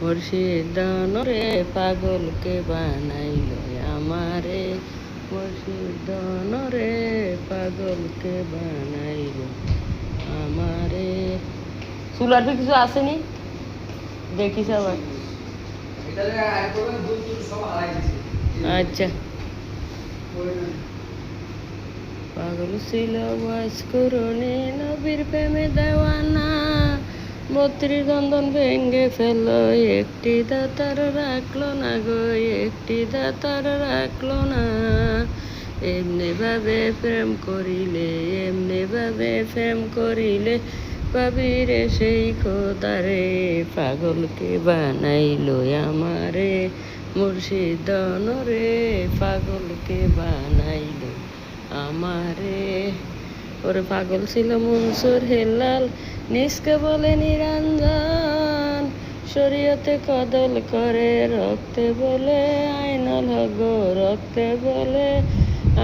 মুর্শিদ রে পাগলকে বানাইল আমারে, মুর্শিদ রে পাগলকে বানাইল আমারে। চুলার কিছু আসেনি দেখিস আবার। আচ্ছা, পাগল ছিল ওয়াজ করুনি নবীর প্রেমে দেওয়ানা, 32 দন্দন ভেঙ্গে ফেল, একটি দাতার রাখলো না গো, একটি দাতার রাখলো না। এমনি ভাবে প্রেম করিলে, এমনি ভাবে প্রেম করিলে পাবি রে সেই খোদারে, পাগলকে বানাইলো আমারে, মুর্শিদ রে পাগলকে বানাইলো আমারে। ওরে পাগল ছিল মনসুর হেলাল, নিজকে বলে নিরঞ্জন, শরীয়তে কদল করে, রক্তে বলে আইনুল হক, রক্তে বলে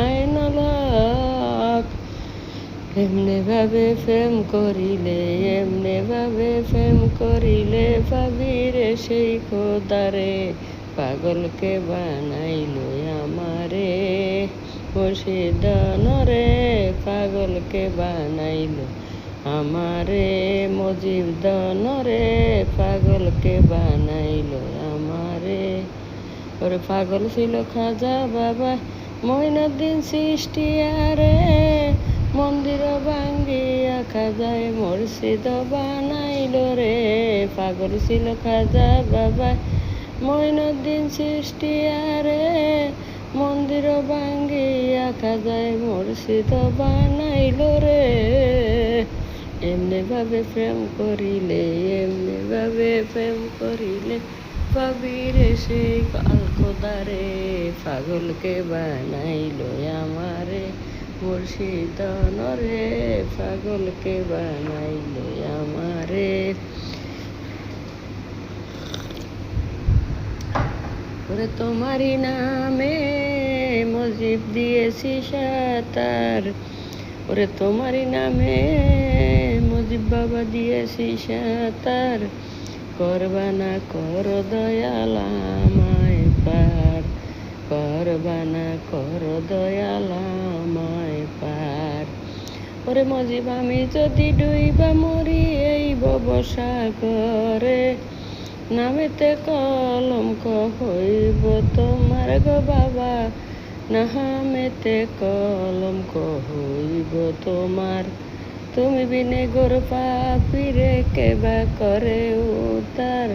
আইনুল হক। এমনি ভাবে প্রেম করিলে, এমনি ভাবে প্রেম করিলে পাবি রে সেই খোদারে, পাগলকে বানাইলো আমারে, মুর্শিদ রে পাগলকে বানাইলো আমারে, মজিদ রে পাগলকে বানাইলো আমারে। ওরে পাগল ছিল খাজা বাবা মঈনুদ্দিন চিশতিয়া, মন্দির ভাঙ্গিয়া খাজায় মসজিদ বানাইল রে, পাগল ছিল খাজা বাবা মঈনুদ্দিন চিশতিয়া, মন্দির ভাঙ্গিয়া খাজায় মসজিদ বানাইল রে। এমনি ভাবে প্রেম করিলে, এমনি ভাবে প্রেম করিলে পাবি রে সেই কাল খোদারে, পাগলকে বানাইল আমারে, মুর্শিদ রে পাগলকে বানাইল আমারে। ওরে তোমারই নামে মসজিদ দিয়েছি সাতার, ওরে তোমারই নামে মজিব বাবা দিয়েছি সাতার, করবানা কর দয়াল আমায় পার, করবানা কর দয়াল আমায় পার। ওরে মজিব আমি যদি ডুইবা মরি এই ভবসাগরে, নামেতে কলঙ্ক হইব তোমার গো বাবা, নামেতে কলঙ্ক হইব তোমার। তুমি বিনে গোর পাপিরে কেবা করে উদ্ধার,